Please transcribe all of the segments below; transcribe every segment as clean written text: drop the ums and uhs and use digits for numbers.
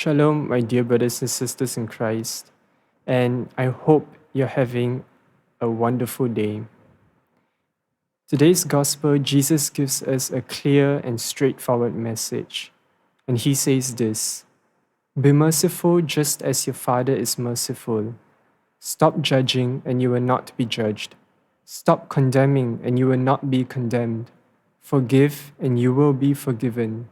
Shalom, my dear brothers and sisters in Christ, and I hope you're having a wonderful day. Today's gospel, Jesus gives us a clear and straightforward message, and he says this: Be merciful just as your Father is merciful. Stop judging, and you will not be judged. Stop condemning, and you will not be condemned. Forgive, and you will be forgiven.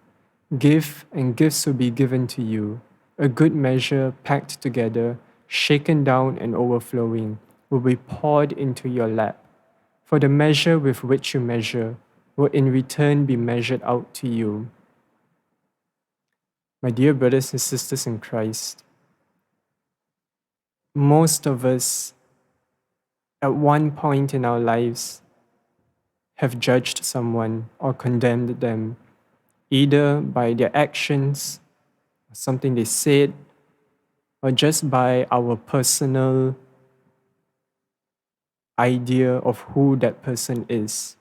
Give, and gifts will be given to you. A good measure, packed together, shaken down and overflowing, will be poured into your lap. For the measure with which you measure will in return be measured out to you. My dear brothers and sisters in Christ, most of us, at one point in our lives, have judged someone or condemned them, either by their actions, something they said, or just by our personal idea of who that person is.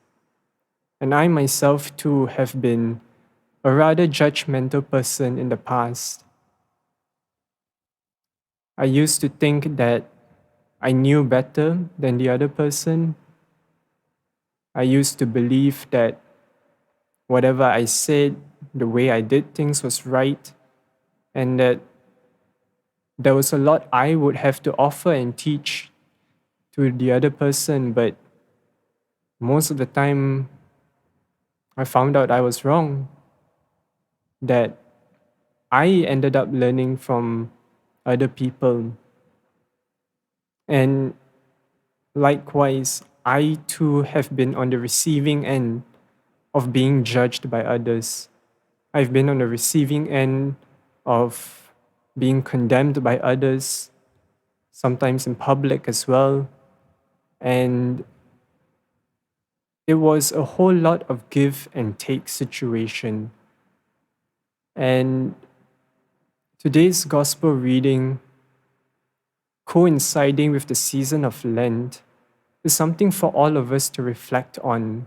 And I myself too have been a rather judgmental person in the past. I used to think that I knew better than the other person. I used to believe that whatever I said, the way I did things was right, and that there was a lot I would have to offer and teach to the other person, but most of the time I found out I was wrong, that I ended up learning from other people. And likewise, I too have been on the receiving end of being judged by others. I've been on the receiving end of being condemned by others, sometimes in public as well. And it was a whole lot of give and take situation. And today's gospel reading, coinciding with the season of Lent, is something for all of us to reflect on.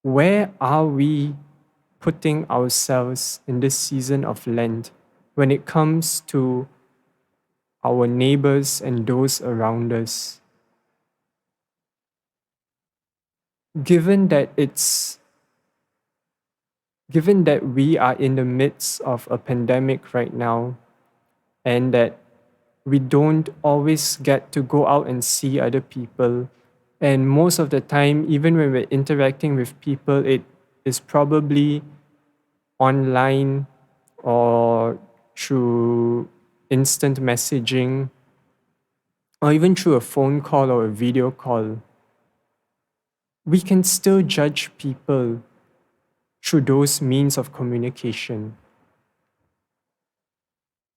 Where are we putting ourselves in this season of Lent when it comes to our neighbors and those around us? Given that we are in the midst of a pandemic right now, and that we don't always get to go out and see other people, and most of the time, even when we're interacting with people, it is probably online or through instant messaging, or even through a phone call or a video call. We can still judge people through those means of communication.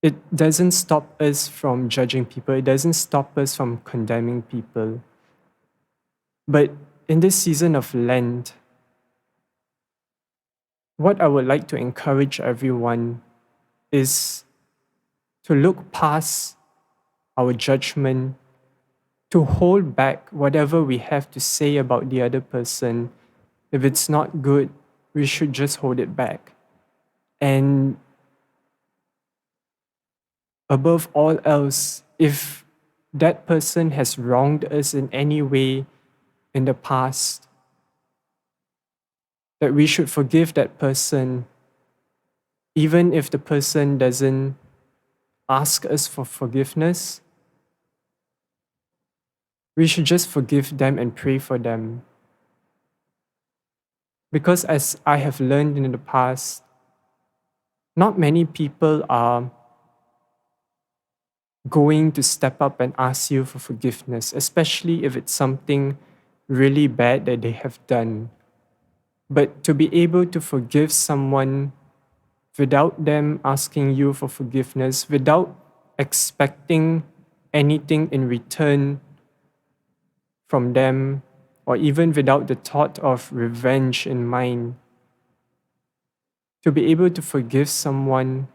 It doesn't stop us from judging people. It doesn't stop us from condemning people. But in this season of Lent, what I would like to encourage everyone is to look past our judgment, to hold back whatever we have to say about the other person. If it's not good, we should just hold it back. And above all else, if that person has wronged us in any way in the past, that we should forgive that person, even if the person doesn't ask us for forgiveness. We should just forgive them and pray for them. Because as I have learned in the past, not many people are going to step up and ask you for forgiveness, especially if it's something really bad that they have done. But to be able to forgive someone without them asking you for forgiveness, without expecting anything in return from them, or even without the thought of revenge in mind, to be able to forgive someone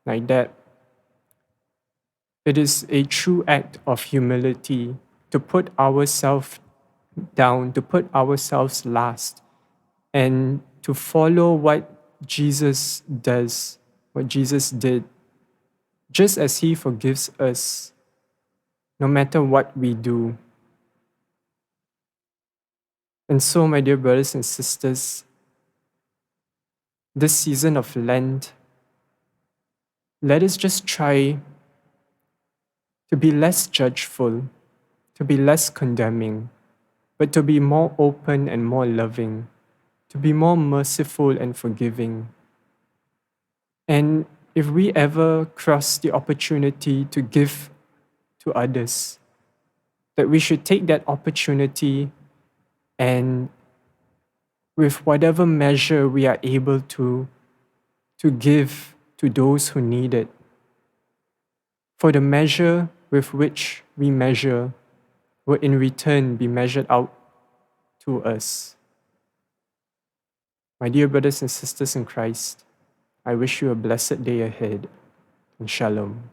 like that, it is a true act of humility to put ourselves down, to put ourselves last, and to follow what Jesus does what Jesus did, just as He forgives us, no matter what we do. And so, my dear brothers and sisters, this season of Lent, let us just try to be less judgeful, to be less condemning, but to be more open and more loving, to be more merciful and forgiving. And if we ever cross the opportunity to give to others, that we should take that opportunity and with whatever measure we are able to give to those who need it. For the measure with which we measure will in return be measured out to us. My dear brothers and sisters in Christ, I wish you a blessed day ahead, and shalom.